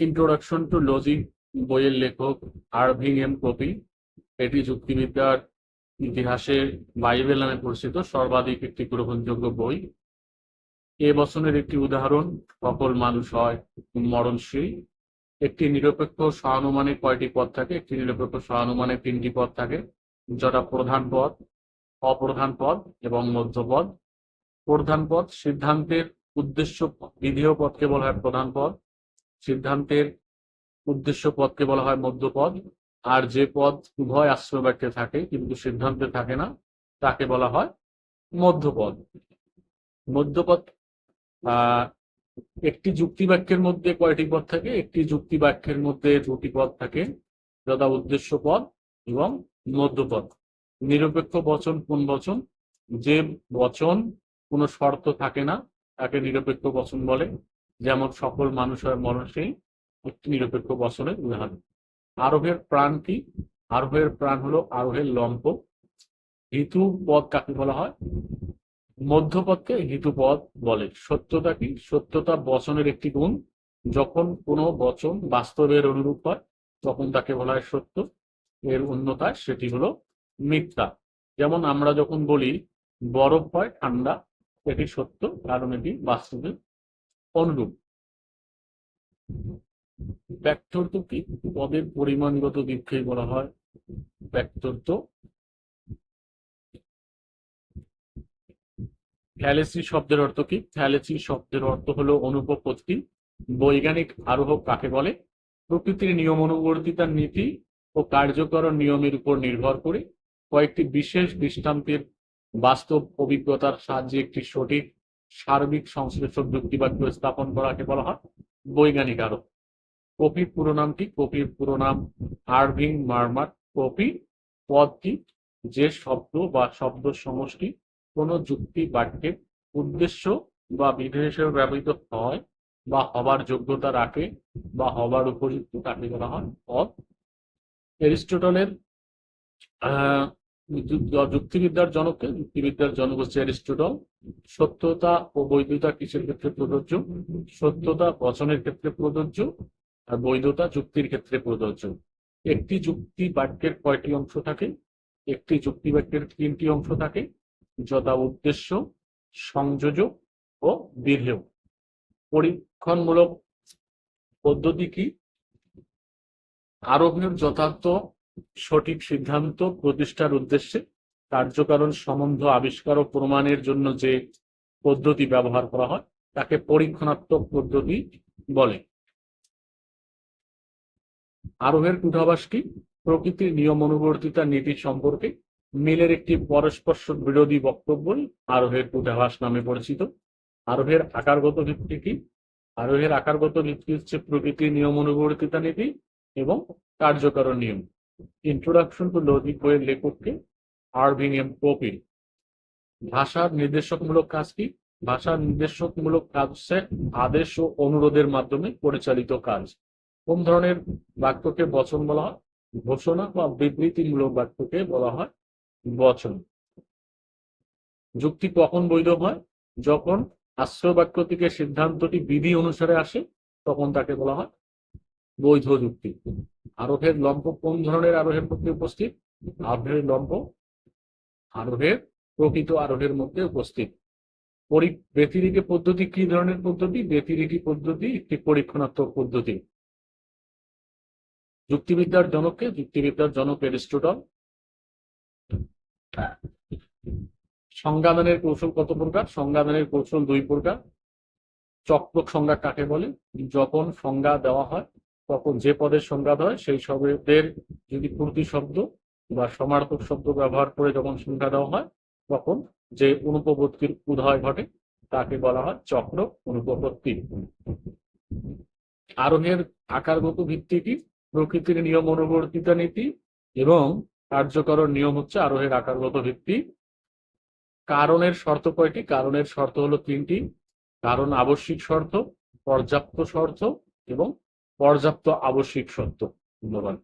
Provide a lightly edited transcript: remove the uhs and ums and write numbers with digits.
Introduction to logic বইয়ের লেখক Irving M copy. এটি যুক্তিবিদ্যার ইতিহাসে বাইবেল নামে পরিচিত সর্বাধিক একটি গ্রহণযোগ্য বই। এ বচনের একটি উদাহরণ, সকল মানুষ হয় মরণশীল। একটি নিরপেক্ষ সহানুমানে কয়টি পদ থাকে? একটি নিরপেক্ষ সহানুমানে 3টি পদ থাকে, যটা প্রধান পদ, অপ্রধান পদ এবং মধ্যপদ। প্রধান পদ সিদ্ধান্তের উদ্দেশ্য বিধেয় পদকে বলা হয় প্রধান পদ, সিদ্ধান্তের উদ্দেশ্য পদকে বলা হয় মধ্যপদ, আর যে পদ উভয় আশ্রয় বাক্যে থাকে কিন্তু সিদ্ধান্তে থাকে না তাকে বলা হয় মধ্যপদ। মধ্যপদ একটি যুক্তি বাক্যের মধ্যে কয়টি পদ থাকে? একটি যুক্তি বাক্যের মধ্যে 2টি পদ থাকে, যথা উদ্দেশ্য পদ এবং মধ্যপদ। নিরপেক্ষ বচন কোন বচন? যে বচন কোনো শর্ত থাকে না তাকে নিরপেক্ষ বচন বলে, যেমন সকল মানুষ হয় মরণশীল, একটি নিরপেক্ষ বচনের উদাহরণ। আরোহের প্রাণ কি? আরোহের প্রাণ হলো আরোহের লম্ব। হিতু পদ কাকে বলা হয়? মধ্যপদকে হিতু পদ বলে। সত্যতা কি? সত্যতা বচনের একটি গুণ, যখন কোনো বচন বাস্তবের অনুরূপ হয় তখন তাকে বলা হয় সত্য, এর অন্যথায় সেটি হলো মিথ্যা। যেমন আমরা যখন বলি বরফ হয় ঠান্ডা, এটি সত্য কারণ এটি বাস্তবের অনুরূপ। ব্যক্তর্থ কি? পদের পরিমাণগত দিককেই বলা হয় ব্যক্তর্থ। ফ্যালেসি শব্দের অর্থ কি? ফ্যালেসি শব্দের অর্থ হলো অনুপপত্তি। বৈজ্ঞানিক আরোহক কাকে বলে? প্রকৃতির নিয়ম অনুবর্তিতার নীতি ও কার্যকর নিয়মের উপর নির্ভর করে কয়েকটি বিশেষ দৃষ্টান্তের বাস্তব অভিজ্ঞতার সাহায্যে একটি সঠিক সার্বিক সংশ্লেষক যুক্তিবাক্য স্থাপন করাকে বলা হয় বৈজ্ঞানিক আরোহক। কপির পুরো নাম কি? কপির পুরো নাম আরভিং মার্মার কপি। পদ কি? যে শব্দ বা শব্দ সমষ্টি কোনো যুক্তি বাক্যের উদ্দেশ্য বা বিধেয় হিসেবে ব্যবহৃত হয় বা হবার যোগ্যতা রাখে বা হবার উপযুক্ত তাকে বলা হয় পদ। এরিস্টটলের যুক্তিবিদ্যার জনককে? যুক্তিবিদ্যার জনক হচ্ছে এরিস্টটল। সত্যতা ও বৈধতা কিসের ক্ষেত্রে প্রযোজ্য? সত্যতা বচনের ক্ষেত্রে প্রযোজ্য আর বৈধতা যুক্তির ক্ষেত্রে প্রযোজ্য। একটি যুক্তি বাক্যের কয়টি অংশ থাকে? একটি যুক্তি বাক্যের 3টি অংশ থাকে, যথা উদ্দেশ্য, সংযোজক ও বিধেয়। পরীক্ষণমূলক পদ্ধতি কি? আরোহের যথার্থ সঠিক সিদ্ধান্ত প্রতিষ্ঠার উদ্দেশ্যে কার্যকারণ সম্বন্ধ আবিষ্কার ও প্রমাণের জন্য যে পদ্ধতি ব্যবহার করা হয় তাকে পরীক্ষণাত্মক পদ্ধতি বলে। আরোহের পূর্বাভাস কি? প্রকৃতির নিয়ম অনুবর্তিতা নীতি সম্পর্কে মিলের একটি পরস্পর বিরোধী বক্তব্যই আরোহের পূর্বাভাস নামে পরিচিত। আরোহের আকারগত ভিত্তি কি? আরোহের আকারগত ভিত্তি হচ্ছে প্রকৃতির নিয়ম অনুবর্তিতা নীতি এবং কার্যকারণ নিয়ম। ইন্ট্রোডাকশন টু লজিক বইয়ের লেখককে আরভিং এম কপি। ভাষার নির্দেশকমূলক কাজ কি? ভাষার নির্দেশকমূলক কাজ হচ্ছে আদেশ ও অনুরোধের মাধ্যমে পরিচালিত কাজ। কোন ধরনের বাক্যকে বচন বলা হয়? ঘোষণা বা বিবৃতিমূলক বাক্যকে বলা হয় বচন। যুক্তি কখন বৈধ হয়? যখন আশ্রয় বাক্য থেকে সিদ্ধান্তটি বিধি অনুসারে আসে তখন তাকে বলা হয় বৈধ যুক্তি। আরোহের লম্ব কোন ধরনের আরোহের মধ্যে উপস্থিত? আরোহের লম্ব আরোহের প্রকৃত আরোহের মধ্যে উপস্থিত। ব্যতিরেকি পদ্ধতি কি ধরনের পদ্ধতি? ব্যতিরেকি পদ্ধতি একটি পরীক্ষণাত্মক পদ্ধতি। যুক্তিবিদ্যার জনককে? যুক্তিবিদ্যার জনক এরিস্টটল। সংজ্ঞাদানের কৌশল কত প্রকার? সংজ্ঞাদানের কৌশল 2 প্রকার। চক্রক সংজ্ঞা কাকে বলে? যখন সংজ্ঞা দেওয়া হয় তখন যে পদের সংজ্ঞা হয় সেই শব্দের যদি প্রতিশব্দ বা সমার্থক শব্দ ব্যবহার করে যখন সংজ্ঞা দেওয়া হয় তখন যে অনুপপত্তির উদয় ঘটে তাকে বলা হয় চক্রক অনুপপত্তি। আরোহের আকারগত ভিত্তি কি? প্রকৃতির নিয়ম অনুবর্তিতা নীতি এবং কার্যকরণ নিয়ম হচ্ছে আরোহের আকারগত ভিত্তি। কারণের শর্ত কয়টি? কারণের শর্ত হলো 3টি। কারণ আবশ্যিক শর্ত, পর্যাপ্ত শর্ত এবং পর্যাপ্ত আবশ্যিক শর্ত। ধন্যবাদ।